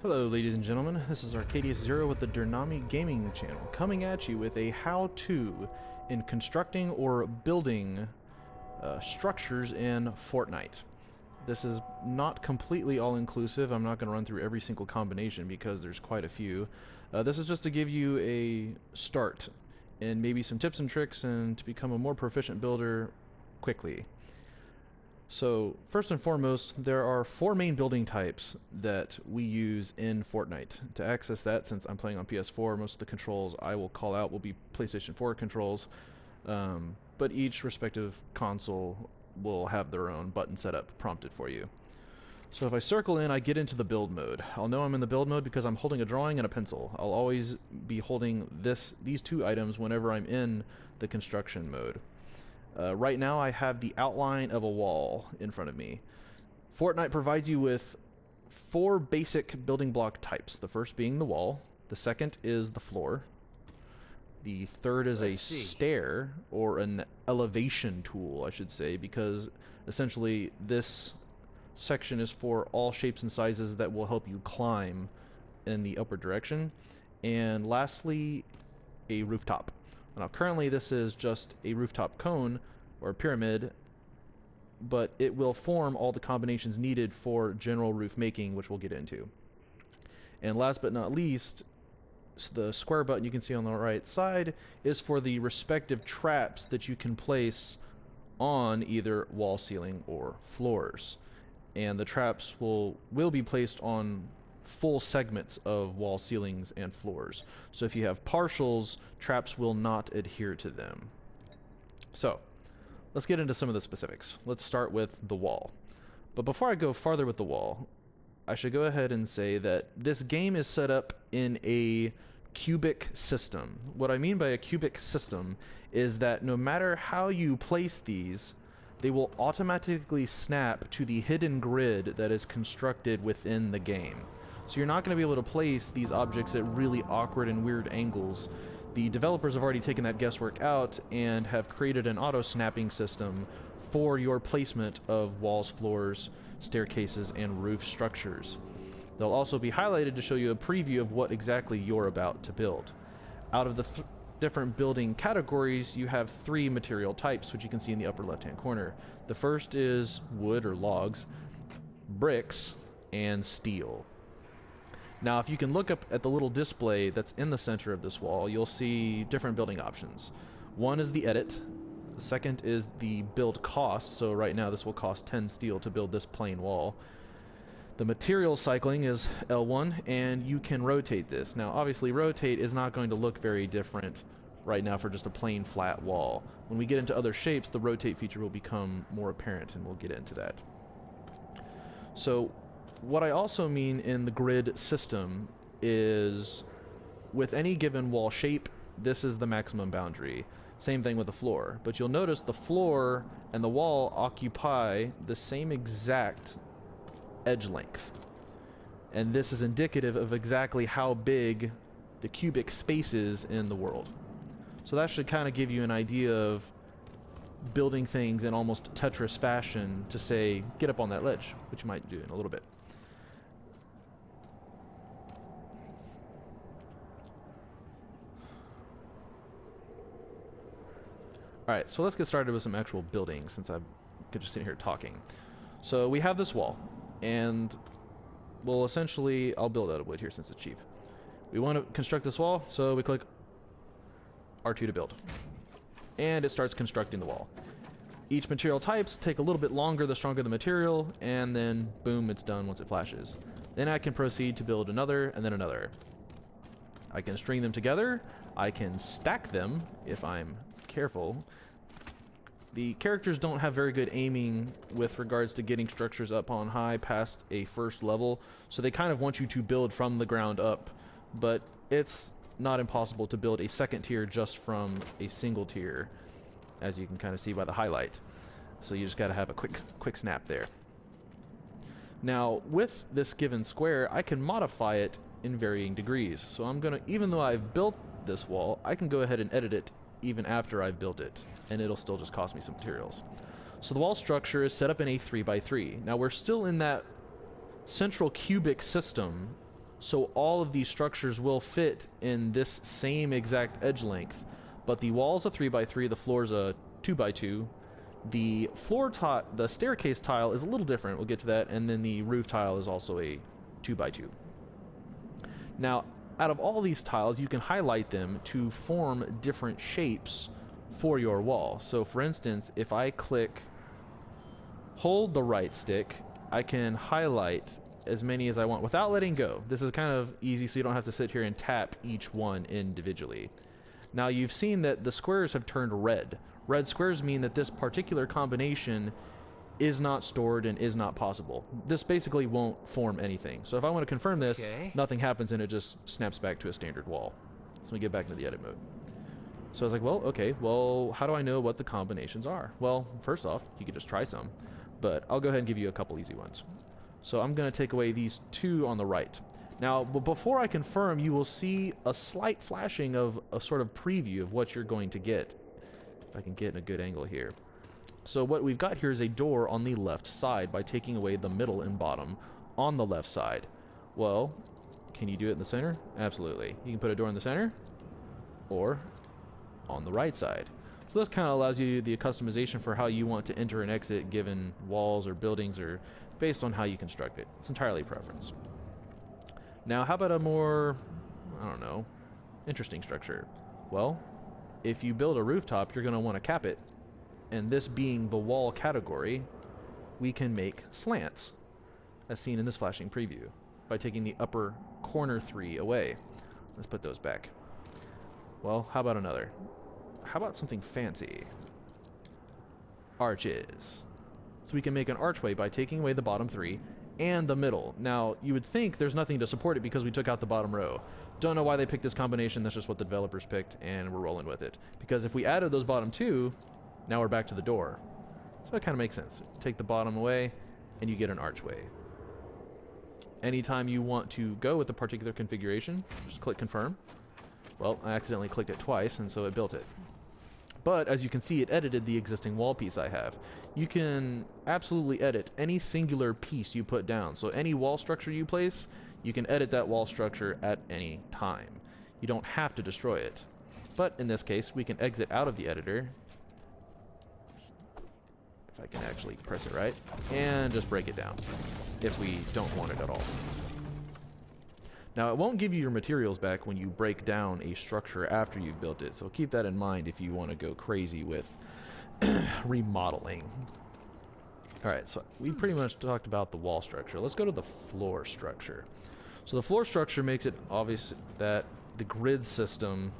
Hello ladies and gentlemen, this is Arcadius Zero with the DerNami gaming channel, coming at you with a how-to in constructing or building structures in Fortnite. This is not completely all-inclusive. I'm not going to run through every single combination because there's quite a few. This is just to give you a start and maybe some tips and tricks and to become a more proficient builder quickly. So, first and foremost, there are four main building types that we use in Fortnite. To access that, since I'm playing on PS4, most of the controls I will call out will be PlayStation 4 controls, but each respective console will have their own button setup prompted for you. So if I circle in, I get into the build mode. I'll know I'm in the build mode because I'm holding a drawing and a pencil. I'll always be holding these two items whenever I'm in the construction mode. Right now I have the outline of a wall in front of me. Fortnite provides you with four basic building block types. The first being the wall, the second is the floor, the third is a stair, or an elevation tool I should say, because essentially this section is for all shapes and sizes that will help you climb in the upward direction. And lastly, a rooftop. Now currently this is just a rooftop cone or pyramid, but it will form all the combinations needed for general roof making, which we'll get into. And last but not least, the square button you can see on the right side is for the respective traps that you can place on either wall, ceiling, or floors. And the traps will be placed on full segments of wall, ceilings, and floors. So if you have partials, traps will not adhere to them. So, let's get into some of the specifics. Let's start with the wall. But before I go farther with the wall, I should go ahead and say that this game is set up in a cubic system. What I mean by a cubic system is that no matter how you place these, they will automatically snap to the hidden grid that is constructed within the game. So you're not going to be able to place these objects at really awkward and weird angles. The developers have already taken that guesswork out and have created an auto-snapping system for your placement of walls, floors, staircases, and roof structures. They'll also be highlighted to show you a preview of what exactly you're about to build. Out of the different building categories, you have three material types, which you can see in the upper left-hand corner. The first is wood or logs, bricks, and steel. Now, if you can look up at the little display that's in the center of this wall, you'll see different building options. One is the edit. The second is the build cost. So right now this will cost 10 steel to build this plain wall. The material cycling is L1, and you can rotate this. Now, obviously, rotate is not going to look very different right now for just a plain flat wall. When we get into other shapes, the rotate feature will become more apparent, and we'll get into that. So, what I also mean in the grid system is with any given wall shape, this is the maximum boundary. Same thing with the floor. But you'll notice the floor and the wall occupy the same exact edge length. And this is indicative of exactly how big the cubic space is in the world. So that should kind of give you an idea of building things in almost Tetris fashion to say, get up on that ledge, which you might do in a little bit. Alright, so let's get started with some actual building since I'm just sitting here talking. So we have this wall, and well, essentially, I'll build out of wood here since it's cheap. We want to construct this wall, so we click R2 to build. And it starts constructing the wall. Each material types take a little bit longer the stronger the material, and then boom, it's done once it flashes. Then I can proceed to build another, and then another. I can string them together, I can stack them if I'm careful. The characters don't have very good aiming with regards to getting structures up on high past a first level, so they kind of want you to build from the ground up, but it's not impossible to build a second tier just from a single tier, as you can kind of see by the highlight. So you just got to have a quick snap there. Now, with this given square, I can modify it in varying degrees. So I'm gonna, even though I've built this wall, I can go ahead and edit it even after I've built it, and it'll still just cost me some materials. So the wall structure is set up in a 3x3. Now we're still in that central cubic system, So all of these structures will fit in this same exact edge length, but the wall's a 3x3, the floor's a 2x2. The the staircase tile is a little different, we'll get to that, and then the roof tile is also a 2x2. Now, out of all these tiles, you can highlight them to form different shapes for your wall. So for instance, if I hold the right stick, I can highlight as many as I want without letting go. This is kind of easy, so you don't have to sit here and tap each one individually. Now you've seen that the squares have turned red. Red squares mean that this particular combination is not stored and is not possible. This basically won't form anything. So if I want to confirm this, nothing happens and it just snaps back to a standard wall. So we get back into the edit mode. So I was like, well, okay, well, how do I know what the combinations are? Well, first off, you could just try some, but I'll go ahead and give you a couple easy ones. So I'm going to take away these two on the right. Now, before I confirm, you will see a slight flashing of a sort of preview of what you're going to get. If I can get in a good angle here. So what we've got here is a door on the left side by taking away the middle and bottom on the left side. Well, can you do it in the center? Absolutely. You can put a door in the center or on the right side. So this kind of allows you the customization for how you want to enter and exit given walls or buildings, or based on how you construct it. It's entirely preference. Now, how about a more, I don't know, interesting structure? Well, if you build a rooftop, you're going to want to cap it. And this being the wall category, we can make slants, as seen in this flashing preview, by taking the upper corner 3 away. Let's put those back. Well, how about another? How about something fancy? Arches. So we can make an archway by taking away the bottom 3 and the middle. Now, you would think there's nothing to support it because we took out the bottom row. Don't know why they picked this combination, that's just what the developers picked, and we're rolling with it. Because if we added those bottom 2, now we're back to the door. So it kind of makes sense. Take the bottom away, and you get an archway. Anytime you want to go with a particular configuration, just click confirm. Well, I accidentally clicked it twice, and so it built it. But as you can see, it edited the existing wall piece I have. You can absolutely edit any singular piece you put down. So any wall structure you place, you can edit that wall structure at any time. You don't have to destroy it. But in this case, we can exit out of the editor, if I can actually press it right, and just break it down if we don't want it at all. Now, it won't give you your materials back when you break down a structure after you've built it, so keep that in mind if you want to go crazy with remodeling. Alright, so we pretty much talked about the wall structure. Let's go to the floor structure. So the floor structure makes it obvious that the grid system,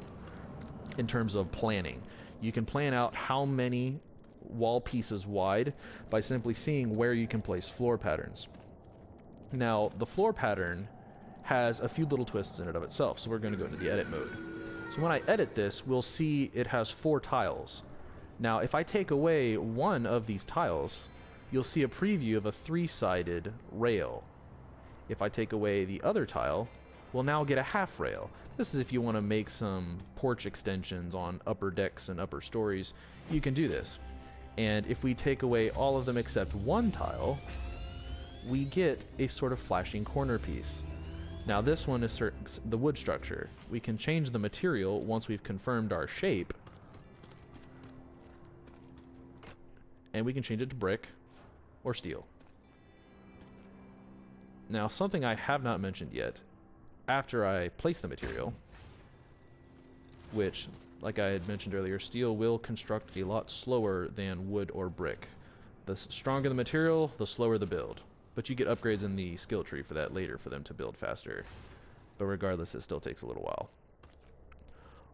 in terms of planning, you can plan out how many wall pieces wide by simply seeing where you can place floor patterns. Now, the floor pattern has a few little twists in it of itself, so we're going to go into the edit mode. So when I edit this, we'll see it has 4 tiles. Now, if I take away one of these tiles, you'll see a preview of a 3-sided rail. If I take away the other tile, we'll now get a half rail. This is if you want to make some porch extensions on upper decks and upper stories, you can do this. And if we take away all of them except one tile, we get a sort of flashing corner piece. Now this one is the wood structure. We can change the material once we've confirmed our shape, and we can change it to brick or steel. Now, something I have not mentioned yet, after I place the material, which, like I had mentioned earlier, steel will construct a lot slower than wood or brick. The stronger the material, the slower the build. But you get upgrades in the skill tree for that later for them to build faster. But regardless, it still takes a little while.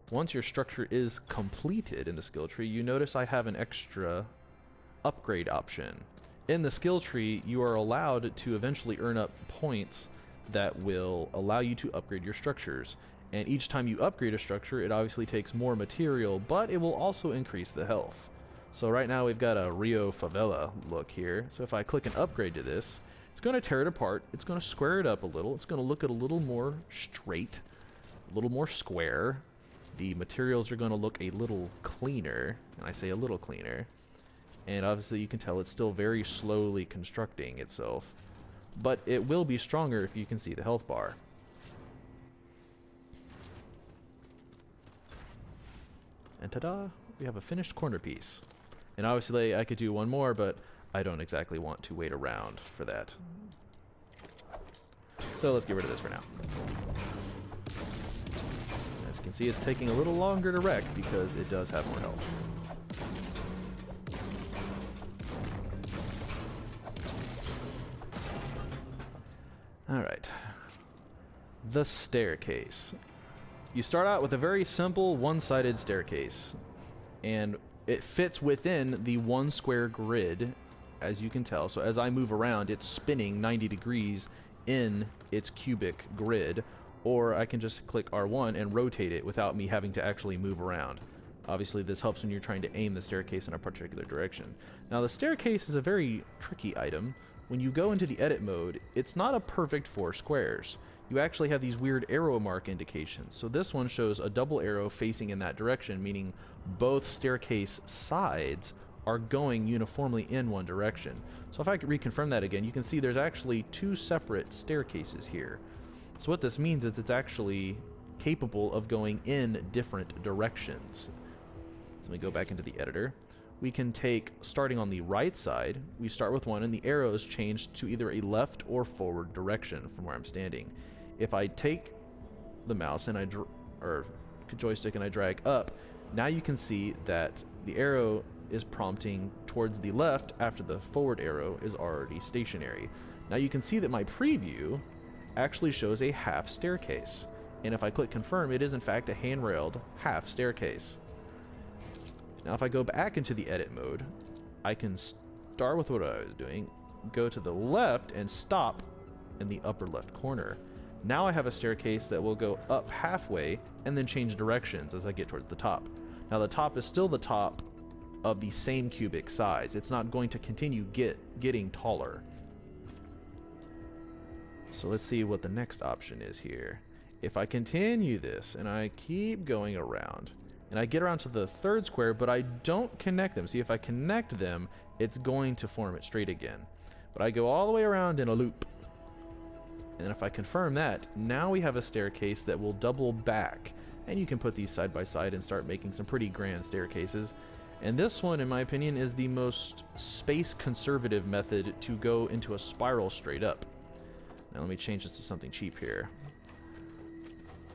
Once your structure is completed in the skill tree, you notice I have an extra upgrade option. In the skill tree, you are allowed to eventually earn up points that will allow you to upgrade your structures. And each time you upgrade a structure, it obviously takes more material, but it will also increase the health. So right now we've got a Rio Favela look here. So if I click an upgrade to this, it's going to tear it apart, it's going to square it up a little, it's going to look a little more straight, a little more square. The materials are going to look a little cleaner, and I say a little cleaner. And obviously you can tell it's still very slowly constructing itself, but it will be stronger if you can see the health bar. And ta-da, we have a finished corner piece. And obviously I could do one more, but I don't exactly want to wait around for that. So let's get rid of this for now. As you can see, it's taking a little longer to wreck because it does have more health. Alright. The staircase. You start out with a very simple one-sided staircase, and it fits within the one square grid, as you can tell. So as I move around, it's spinning 90 degrees in its cubic grid, or I can just click R1 and rotate it without me having to actually move around. Obviously this helps when you're trying to aim the staircase in a particular direction. Now the staircase is a very tricky item. When you go into the edit mode, it's not a perfect 4 squares. You actually have these weird arrow mark indications. So this one shows a double arrow facing in that direction, meaning both staircase sides are going uniformly in one direction. So if I could reconfirm that again, you can see there's actually 2 separate staircases here. So what this means is it's actually capable of going in different directions. So let me go back into the editor. We can take, starting on the right side, we start with one and the arrows change to either a left or forward direction from where I'm standing. If I take the mouse and joystick and I drag up, now you can see that the arrow is prompting towards the left after the forward arrow is already stationary. Now you can see that my preview actually shows a half staircase. And if I click confirm, it is in fact a handrailed half staircase. Now if I go back into the edit mode, I can start with what I was doing, go to the left and stop in the upper left corner. Now I have a staircase that will go up halfway and then change directions as I get towards the top. Now the top is still the top of the same cubic size. It's not going to continue getting taller. So let's see what the next option is here. If I continue this and I keep going around, and I get around to the third square, but I don't connect them. See, if I connect them, it's going to form it straight again. But I go all the way around in a loop. And if I confirm that, now we have a staircase that will double back. And you can put these side by side and start making some pretty grand staircases. And this one, in my opinion, is the most space conservative method to go into a spiral straight up. Now let me change this to something cheap here.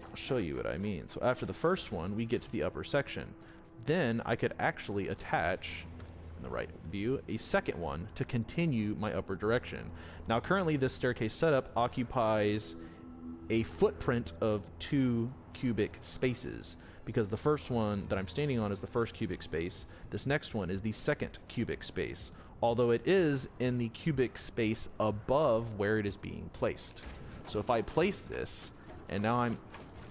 I'll show you what I mean. So after the first one, we get to the upper section. Then I could actually attach, in the right view, a second one to continue my upper direction. Now currently this staircase setup occupies a footprint of 2 cubic spaces, because the first one that I'm standing on is the first cubic space. This next one is the second cubic space, although it is in the cubic space above where it is being placed. So if I place this, and now I'm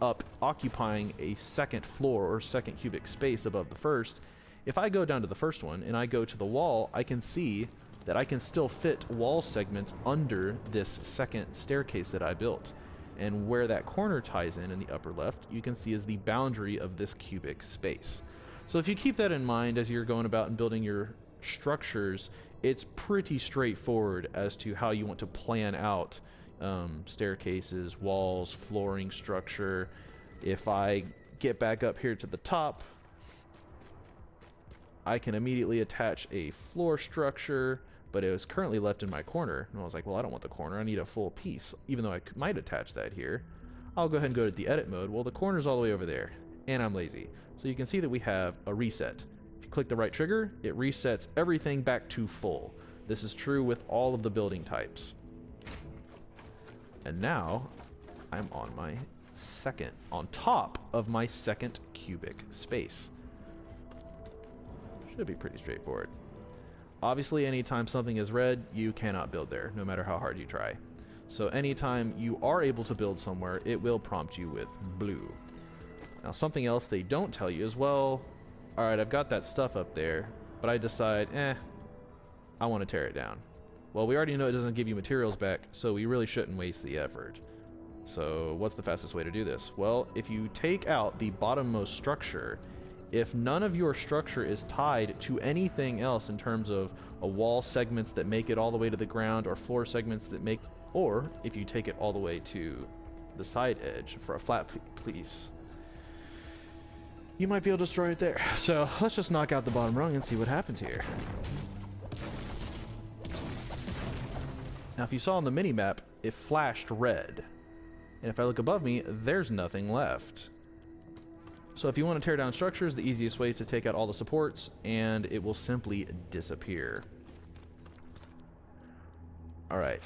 up occupying a second floor or second cubic space above the first, if I go down to the first one and I go to the wall, I can see that I can still fit wall segments under this second staircase that I built. And where that corner ties in the upper left, you can see is the boundary of this cubic space. So if you keep that in mind as you're going about and building your structures, it's pretty straightforward as to how you want to plan out staircases, walls, flooring structure. If I get back up here to the top, I can immediately attach a floor structure, but it was currently left in my corner. And I was like, well, I don't want the corner. I need a full piece, even though I might attach that here. I'll go ahead and go to the edit mode. Well, the corner's all the way over there, and I'm lazy. So you can see that we have a reset. If you click the right trigger, it resets everything back to full. This is true with all of the building types. And now I'm on top of my second cubic space. Should be pretty straightforward. Obviously, anytime something is red, you cannot build there, no matter how hard you try. So anytime you are able to build somewhere, it will prompt you with blue. Now something else they don't tell you is, well, alright, I've got that stuff up there, but I decide, I want to tear it down. Well, we already know it doesn't give you materials back, so we really shouldn't waste the effort. So what's the fastest way to do this? Well, if you take out the bottommost structure, if none of your structure is tied to anything else in terms of a wall segments that make it all the way to the ground, or floor segments that make, or if you take it all the way to the side edge for a flat piece, you might be able to destroy it there. So let's just knock out the bottom rung and see what happens here. Now if you saw on the mini-map, it flashed red. And if I look above me, there's nothing left. So if you want to tear down structures, the easiest way is to take out all the supports, and it will simply disappear. Alright.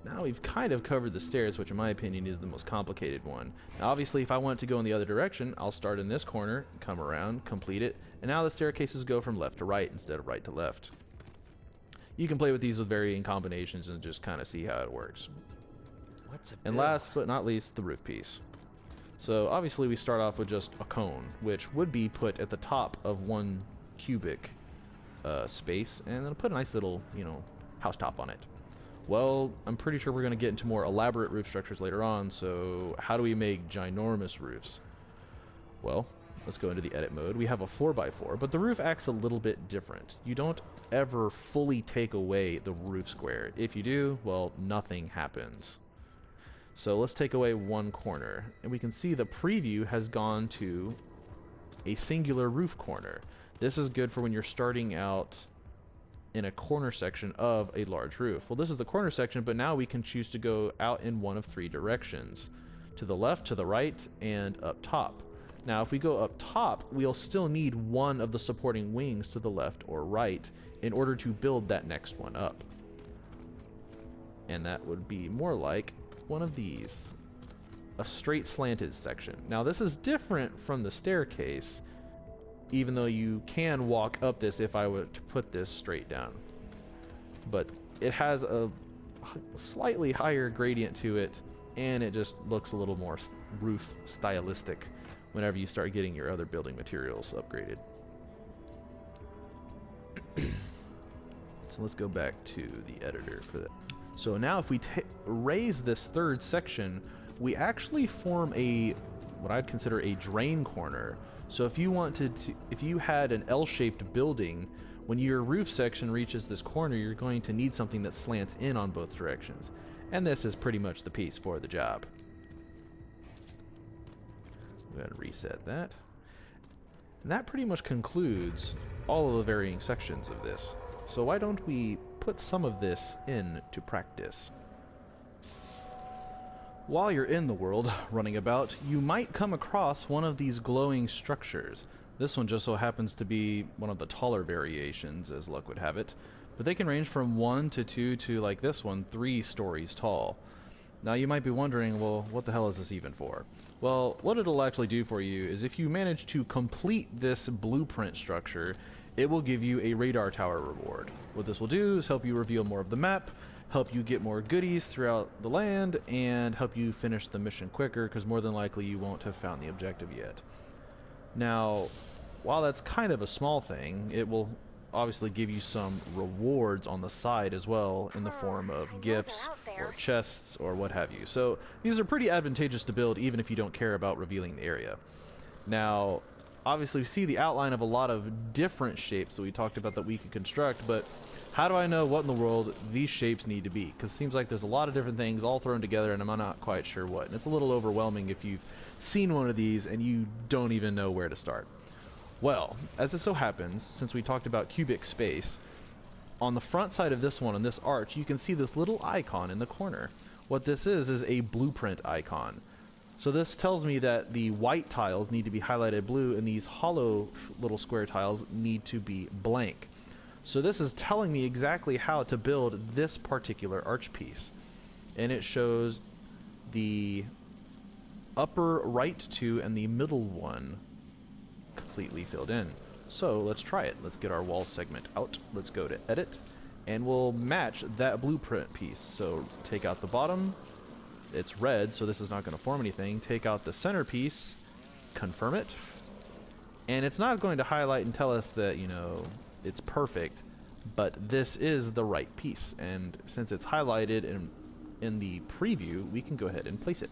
Now we've kind of covered the stairs, which in my opinion is the most complicated one. Now obviously if I want to go in the other direction, I'll start in this corner, come around, complete it, and now the staircases go from left to right instead of right to left. You can play with these with varying combinations and just kind of see how it works. And last but not least, the roof piece. So obviously we start off with just a cone, which would be put at the top of one cubic space, and then put a nice little, house top on it. Well, I'm pretty sure we're going to get into more elaborate roof structures later on, so how do we make ginormous roofs? Well, let's go into the edit mode. We have a 4x4, but the roof acts a little bit different. You don't ever fully take away the roof square. If you do, well, nothing happens. So let's take away one corner, and we can see the preview has gone to a singular roof corner. This is good for when you're starting out in a corner section of a large roof. Well, this is the corner section, but now we can choose to go out in one of three directions: to the left, to the right, and up top. Now if we go up top, we'll still need one of the supporting wings to the left or right in order to build that next one up. And that would be more like one of these, a straight slanted section. Now this is different from the staircase, even though you can walk up this if I were to put this straight down. But it has a slightly higher gradient to it, and it just looks a little more roof stylistic whenever you start getting your other building materials upgraded. So let's go back to the editor for that. So now if we raise this third section, we actually form what I'd consider a drain corner. So if you if you had an L-shaped building, when your roof section reaches this corner, you're going to need something that slants in on both directions. And this is pretty much the piece for the job. Go ahead and reset that. And that pretty much concludes all of the varying sections of this. So why don't we put some of this into practice? While you're in the world, running about, you might come across one of these glowing structures. This one just so happens to be one of the taller variations, as luck would have it. But they can range from 1 to 2 to, like this one, 3 stories tall. Now you might be wondering, well, what the hell is this even for? Well, what it'll actually do for you is if you manage to complete this blueprint structure, it will give you a radar tower reward. What this will do is help you reveal more of the map, help you get more goodies throughout the land, and help you finish the mission quicker, because more than likely you won't have found the objective yet. Now, while that's kind of a small thing, it will obviously give you some rewards on the side as well, in the form of gifts or chests or what have you. So these are pretty advantageous to build even if you don't care about revealing the area. Now obviously we see the outline of a lot of different shapes that we talked about that we could construct, but how do I know what in the world these shapes need to be? Because it seems like there's a lot of different things all thrown together and I'm not quite sure what. And it's a little overwhelming if you've seen one of these and you don't even know where to start. Well, as it so happens, since we talked about cubic space, on the front side of this one, on this arch, you can see this little icon in the corner. What this is a blueprint icon. So this tells me that the white tiles need to be highlighted blue and these hollow little square tiles need to be blank. So this is telling me exactly how to build this particular arch piece. And it shows the upper right two and the middle one completely filled in. So let's try it. Let's get our wall segment out. Let's go to edit and we'll match that blueprint piece. So take out the bottom. It's red, so this is not going to form anything. Take out the center piece, confirm it, and it's not going to highlight and tell us that, you know, it's perfect, but this is the right piece, and since it's highlighted in the preview, we can go ahead and place it.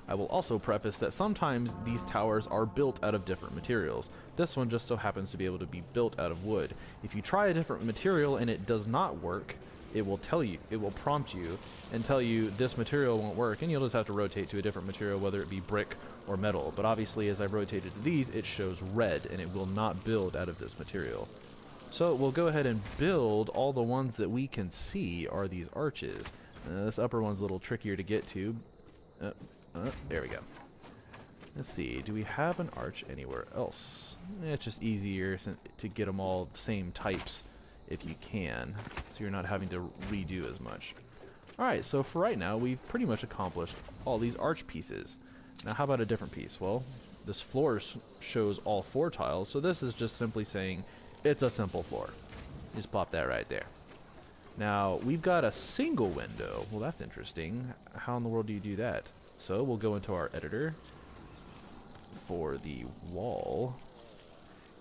I will also preface that sometimes these towers are built out of different materials. This one just so happens to be able to be built out of wood. If you try a different material and it does not work, it will tell you, it will prompt you and tell you this material won't work, and you'll just have to rotate to a different material, whether it be brick or metal. But obviously, as I've rotated to these, it shows red, and it will not build out of this material. So we'll go ahead and build all the ones that we can see are these arches. This upper one's a little trickier to get to. There we go. Let's see, do we have an arch anywhere else? It's just easier to get them all the same types if you can, so you're not having to redo as much. Alright, so for right now, we've pretty much accomplished all these arch pieces. Now how about a different piece? Well, this floor shows all 4 tiles, so this is just simply saying it's a simple floor. Just pop that right there. Now, we've got a single window. Well, that's interesting. How in the world do you do that? So, we'll go into our editor for the wall.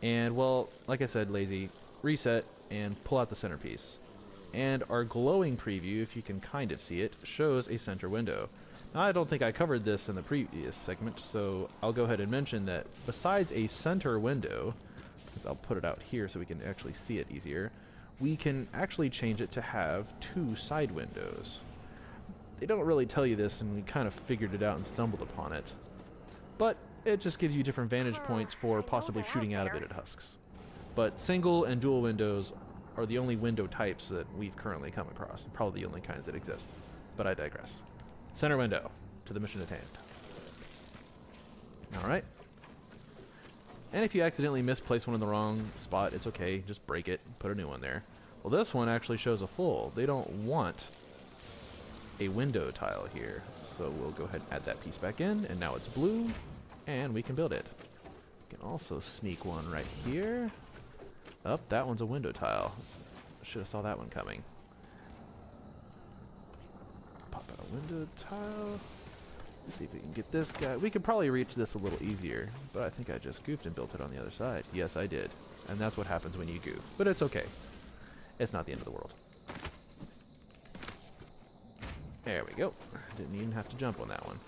And, well, like I said, lazy, reset and pull out the centerpiece. And our glowing preview, if you can kind of see it, shows a center window. Now, I don't think I covered this in the previous segment, so I'll go ahead and mention that besides a center window, I'll put it out here so we can actually see it easier, we can actually change it to have 2 side windows. They don't really tell you this, and we kind of figured it out and stumbled upon it. But it just gives you different vantage points for possibly shooting out of it at husks. But single and dual windows are the only window types that we've currently come across. Probably the only kinds that exist. But I digress. Center window, to the mission at hand. Alright. And if you accidentally misplace one in the wrong spot, it's okay. Just break it, put a new one there. Well, this one actually shows a full. They don't want a window tile here. So we'll go ahead and add that piece back in, and now it's blue, and we can build it. We can also sneak one right here. Oh, that one's a window tile. Should have saw that one coming. Pop out a window tile. Let's see if we can get this guy. We could probably reach this a little easier, but I think I just goofed and built it on the other side. Yes, I did. And that's what happens when you goof. But it's okay. It's not the end of the world. There we go. Didn't even have to jump on that one.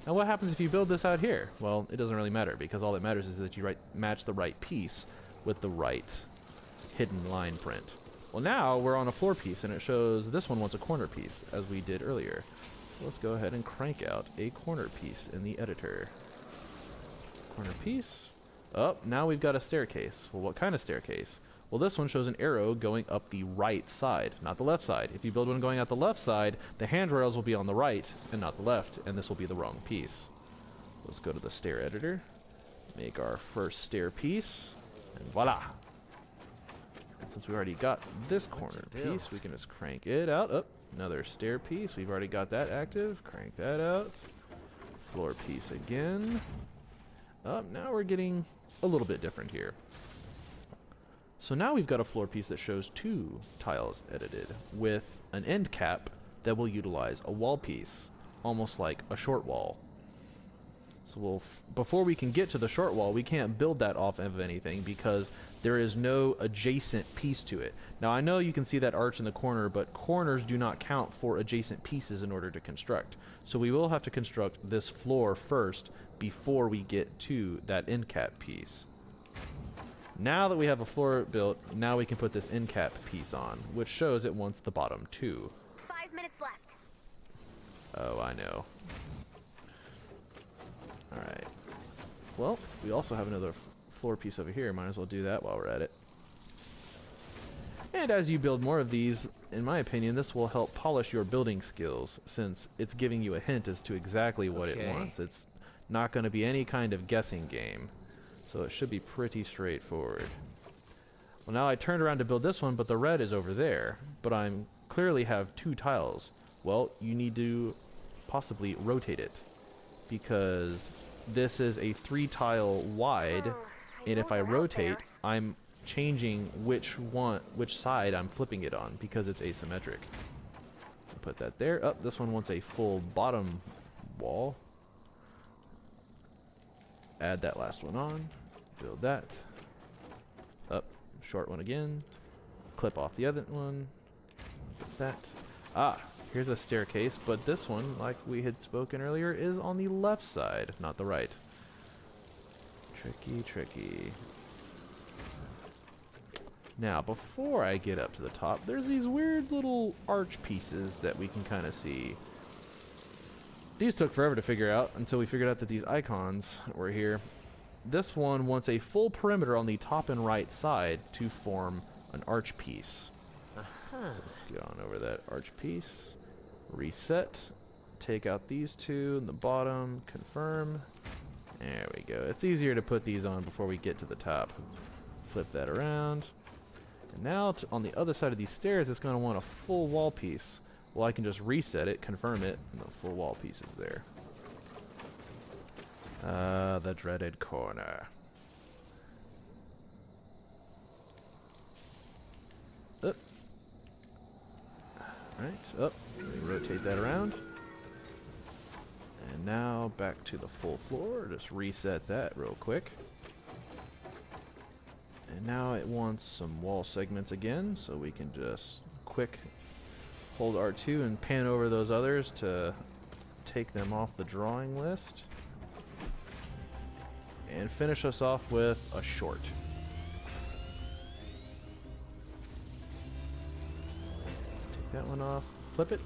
Now what happens if you build this out here? Well, it doesn't really matter, because all that matters is that you match the right piece with the right hidden line print. Well, now we're on a floor piece, and it shows this one wants a corner piece, as we did earlier. So let's go ahead and crank out a corner piece in the editor. Corner piece. Oh, now we've got a staircase. Well, what kind of staircase? Well, this one shows an arrow going up the right side, not the left side. If you build one going out the left side, the handrails will be on the right and not the left, and this will be the wrong piece. Let's go to the stair editor, make our first stair piece, and voila! And since we already got this corner piece, we can just crank it out. Oh, another stair piece. We've already got that active. Crank that out. Floor piece again. Oh, now we're getting a little bit different here. So now we've got a floor piece that shows 2 tiles edited with an end cap that will utilize a wall piece, almost like a short wall. So before we can get to the short wall, we can't build that off of anything because there is no adjacent piece to it. Now I know you can see that arch in the corner, but corners do not count for adjacent pieces in order to construct. So we will have to construct this floor first before we get to that end cap piece. Now that we have a floor built, now we can put this end cap piece on, which shows it wants the bottom 2. 5 minutes left. Oh, I know. Alright. Well, we also have another floor piece over here. Might as well do that while we're at it. And as you build more of these, in my opinion, this will help polish your building skills, since it's giving you a hint as to exactly what it wants. It's not going to be any kind of guessing game. So it should be pretty straightforward. Well, now I turned around to build this one, but the red is over there. But I clearly have 2 tiles. Well, you need to possibly rotate it, because this is a 3 tile wide, and if I rotate, I'm changing which side I'm flipping it on, because it's asymmetric. Put that there. Oh, this one wants a full bottom wall. Add that last one on, build that. Up, short one again. Clip off the other one. Put that. Ah, here's a staircase, but this one, like we had spoken earlier, is on the left side, not the right. Tricky, tricky. Now, before I get up to the top, there's these weird little arch pieces that we can kind of see. These took forever to figure out until we figured out that these icons were here. This one wants a full perimeter on the top and right side to form an arch piece. So let's get on over that arch piece. Reset. Take out these two in the bottom. Confirm. There we go. It's easier to put these on before we get to the top. Flip that around. And now on the other side of these stairs, it's going to want a full wall piece. Well, I can just reset it, confirm it, and the full wall piece is there. The dreaded corner. Up. Alright, up. Let me rotate that around. And now back to the full floor. Just reset that real quick. And now it wants some wall segments again, so we can just quick hold R2 and pan over those others to take them off the drawing list. And finish us off with a short. Take that one off, flip it.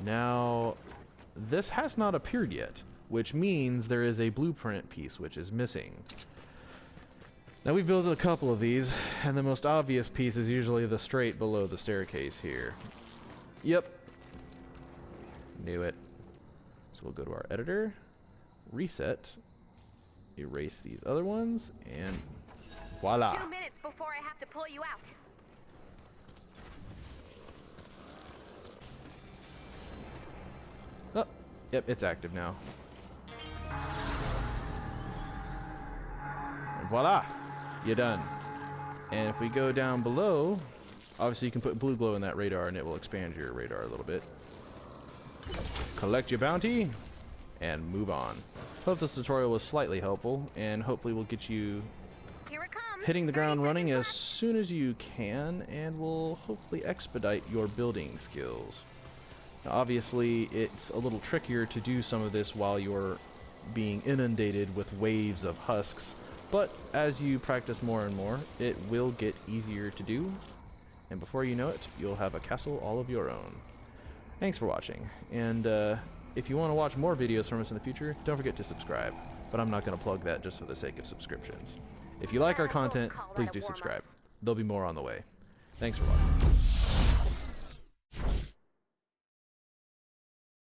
Now, this has not appeared yet, which means there is a blueprint piece which is missing. Now we've built a couple of these, and the most obvious piece is usually the straight below the staircase here. Yep. Knew it. So we'll go to our editor, reset, erase these other ones, and voila. 2 minutes before I have to pull you out. Oh, yep, it's active now. And voila. You're done. And if we go down below, obviously you can put blue glow in that radar and it will expand your radar a little bit. Collect your bounty and move on. Hope this tutorial was slightly helpful, and hopefully will get you hitting the ground running as soon as you can, and will hopefully expedite your building skills. Now, obviously it's a little trickier to do some of this while you're being inundated with waves of husks. But as you practice more and more, it will get easier to do, and before you know it, you'll have a castle all of your own. Thanks for watching, and if you want to watch more videos from us in the future, don't forget to subscribe, but I'm not going to plug that just for the sake of subscriptions. If you like our content, please do subscribe. There'll be more on the way. Thanks for watching.